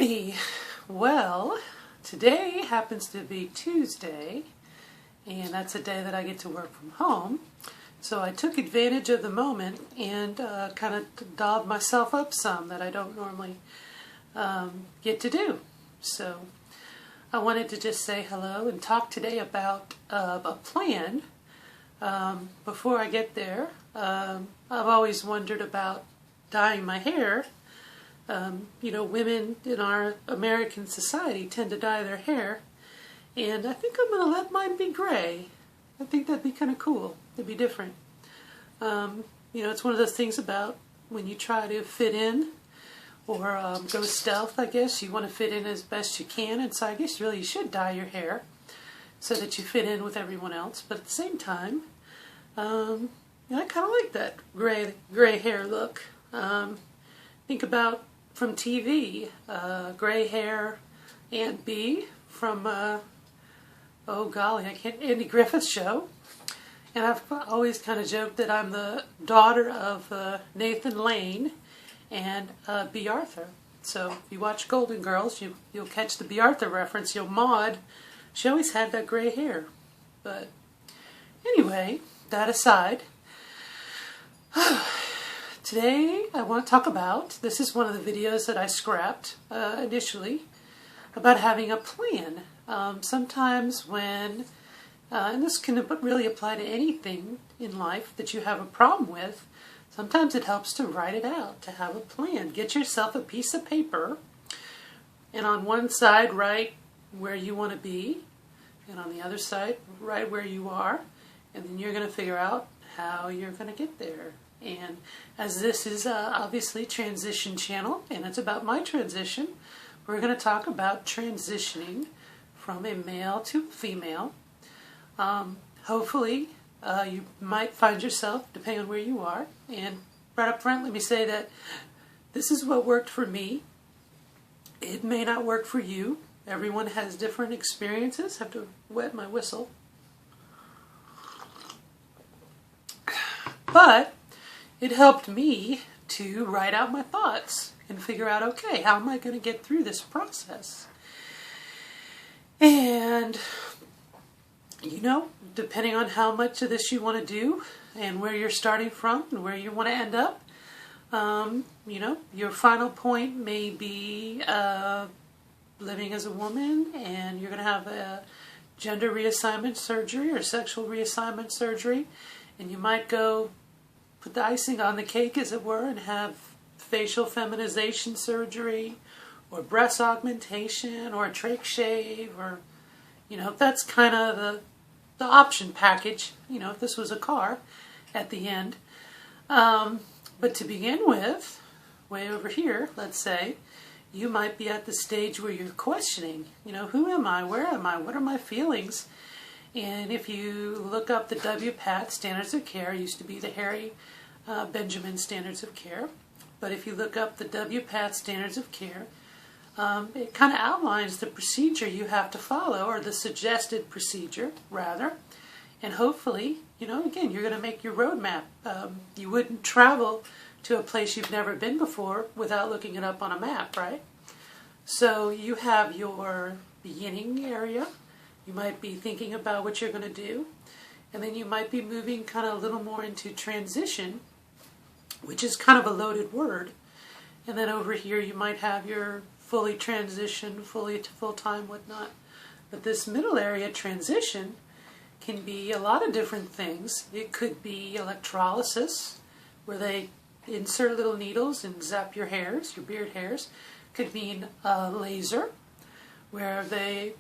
Alrighty, well, today happens to be Tuesday, and that's a day that I get to work from home. So I took advantage of the moment and kind of dolled myself up some that I don't normally get to do. So I wanted to just say hello and talk today about a plan. Before I get there, I've always wondered about dyeing my hair. Women in our American society tend to dye their hair, and I think I'm going to let mine be gray. I think that'd be kind of cool. It'd be different. It's one of those things about when you try to fit in or go stealth, I guess. You want to fit in as best you can, and so I guess really you should dye your hair so that you fit in with everyone else. But at the same time, I kind of like that gray hair look. Think about from TV, gray hair Aunt Bee from, Andy Griffith Show. And I've always kind of joked that I'm the daughter of Nathan Lane and Bea Arthur. So if you watch Golden Girls, you'll catch the Bea Arthur reference. Maude, she always had that gray hair. But anyway, that aside, today I want to talk about, this is one of the videos that I scrapped initially, about having a plan. Sometimes when, and this can really apply to anything in life that you have a problem with, sometimes it helps to write it out, to have a plan. Get yourself a piece of paper, and on one side write where you want to be, and on the other side write where you are, and then you're going to figure out how you're going to get there. And as this is obviously transition channel, and it's about my transition, we're going to talk about transitioning from a male to a female. Hopefully you might find yourself, depending on where you are, and right up front let me say that this is what worked for me. It may not work for you. Everyone has different experiences. I have to wet my whistle. But it helped me to write out my thoughts and figure out, okay, how am I going to get through this process? And, depending on how much of this you want to do and where you're starting from and where you want to end up, your final point may be living as a woman, and you're going to have a gender reassignment surgery or sexual reassignment surgery, and you might go put the icing on the cake, as it were, and have facial feminization surgery or breast augmentation or a trach shave, or, that's kind of the option package, if this was a car at the end. But to begin with, way over here, let's say, you might be at the stage where you're questioning, who am I? Where am I? What are my feelings? And if you look up the WPATH Standards of Care, it used to be the Harry Benjamin Standards of Care, but if you look up the WPATH Standards of Care, it kind of outlines the procedure you have to follow, or the suggested procedure, rather. And hopefully, again, you're going to make your roadmap. You wouldn't travel to a place you've never been before without looking it up on a map, right? So you have your beginning area. You might be thinking about what you're going to do, and then you might be moving kind of a little more into transition, which is kind of a loaded word. And then over here you might have your fully transition, fully to full-time, whatnot. But this middle area, transition, can be a lot of different things. It could be electrolysis, where they insert little needles and zap your hairs, your beard hairs. Could mean laser, where they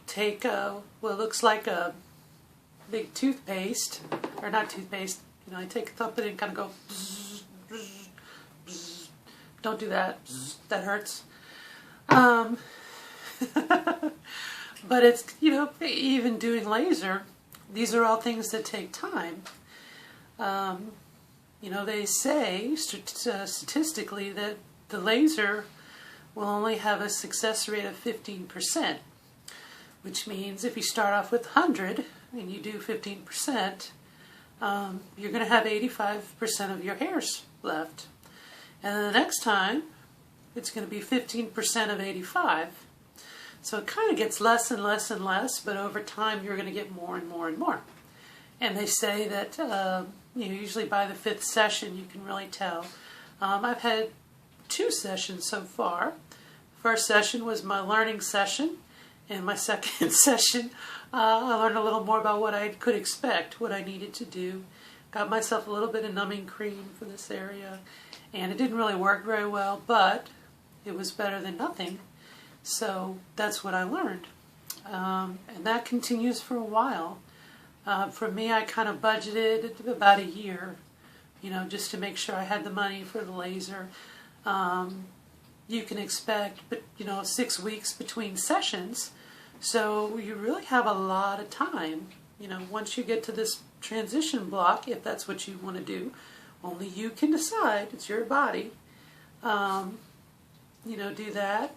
take what looks like a big toothpaste, or not toothpaste, I take a thump it and kind of go bzz, bzz, bzz. Don't do that, bzz, that hurts. But it's, even doing laser, these are all things that take time. They say statistically that the laser will only have a success rate of 15%, which means if you start off with 100 and you do 15%, you're going to have 85% of your hairs left. And then the next time it's going to be 15% of 85. So it kind of gets less and less and less, but over time you're going to get more and more and more. And they say that usually by the 5th session you can really tell. I've had 2 sessions so far. First session was my learning session, and my second session I learned a little more about what I could expect, what I needed to do. Got myself a little bit of numbing cream for this area, and it didn't really work very well, but it was better than nothing. So that's what I learned. And that continues for a while. For me, I kind of budgeted about a year, just to make sure I had the money for the laser. You can expect, 6 weeks between sessions. So you really have a lot of time. Once you get to this transition block, if that's what you want to do, only you can decide. It's your body. Do that.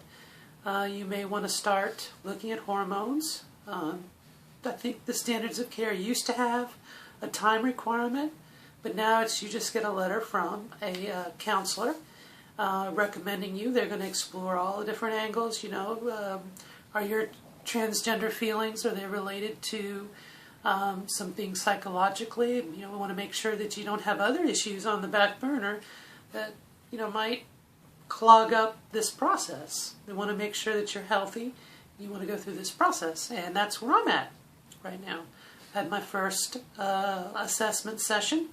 You may want to start looking at hormones. I think the standards of care used to have a time requirement, but now it's you just get a letter from a counselor recommending you. They're going to explore all the different angles. Are your transgender feelings, are they related to something psychologically? We want to make sure that you don't have other issues on the back burner that might clog up this process. We want to make sure that you're healthy. You want to go through this process, and that's where I'm at right now. I had my first assessment session,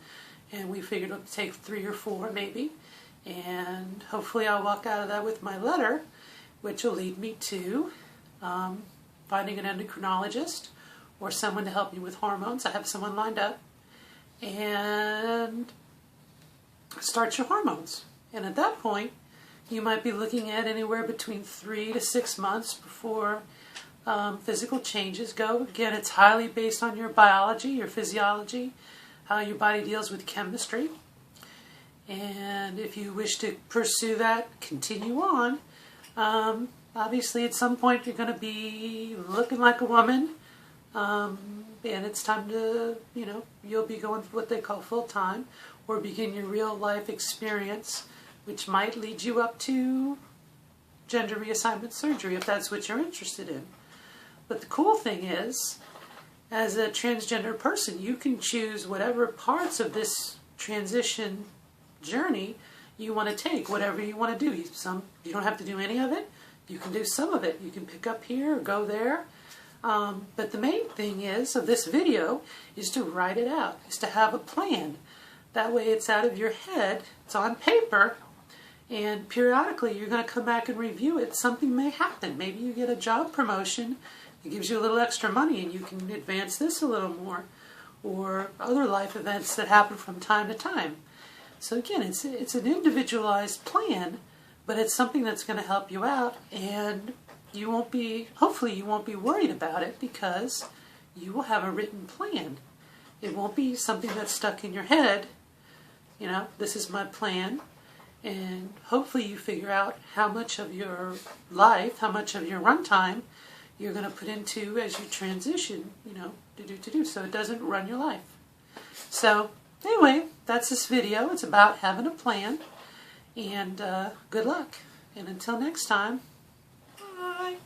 and we figured it would take 3 or 4 maybe, and hopefully I'll walk out of that with my letter, which will lead me to finding an endocrinologist or someone to help me with hormones. I have someone lined up, and start your hormones. And at that point, you might be looking at anywhere between 3 to 6 months before physical changes go. Again, it's highly based on your biology, your physiology, how your body deals with chemistry. And if you wish to pursue that, continue on. Obviously, at some point, you're going to be looking like a woman. And it's time to, you'll be going for what they call full-time, or begin your real-life experience, which might lead you up to gender reassignment surgery, if that's what you're interested in. But the cool thing is, as a transgender person, you can choose whatever parts of this transition journey you want to take, whatever you want to do. You don't have to do any of it. You can do some of it. You can pick up here or go there. But the main thing of this video is to write it out, is to have a plan. That way it's out of your head, it's on paper, and periodically you're going to come back and review it. Something may happen. Maybe you get a job promotion. It gives you a little extra money and you can advance this a little more, or other life events that happen from time to time. So again, it's an individualized plan, but it's something that's going to help you out, and hopefully you won't be worried about it because you will have a written plan. It won't be something that's stuck in your head. This is my plan, and hopefully you figure out how much of your life, how much of your runtime you're going to put into as you transition, to do, so it doesn't run your life. So anyway, that's this video. It's about having a plan, and good luck. And until next time, bye.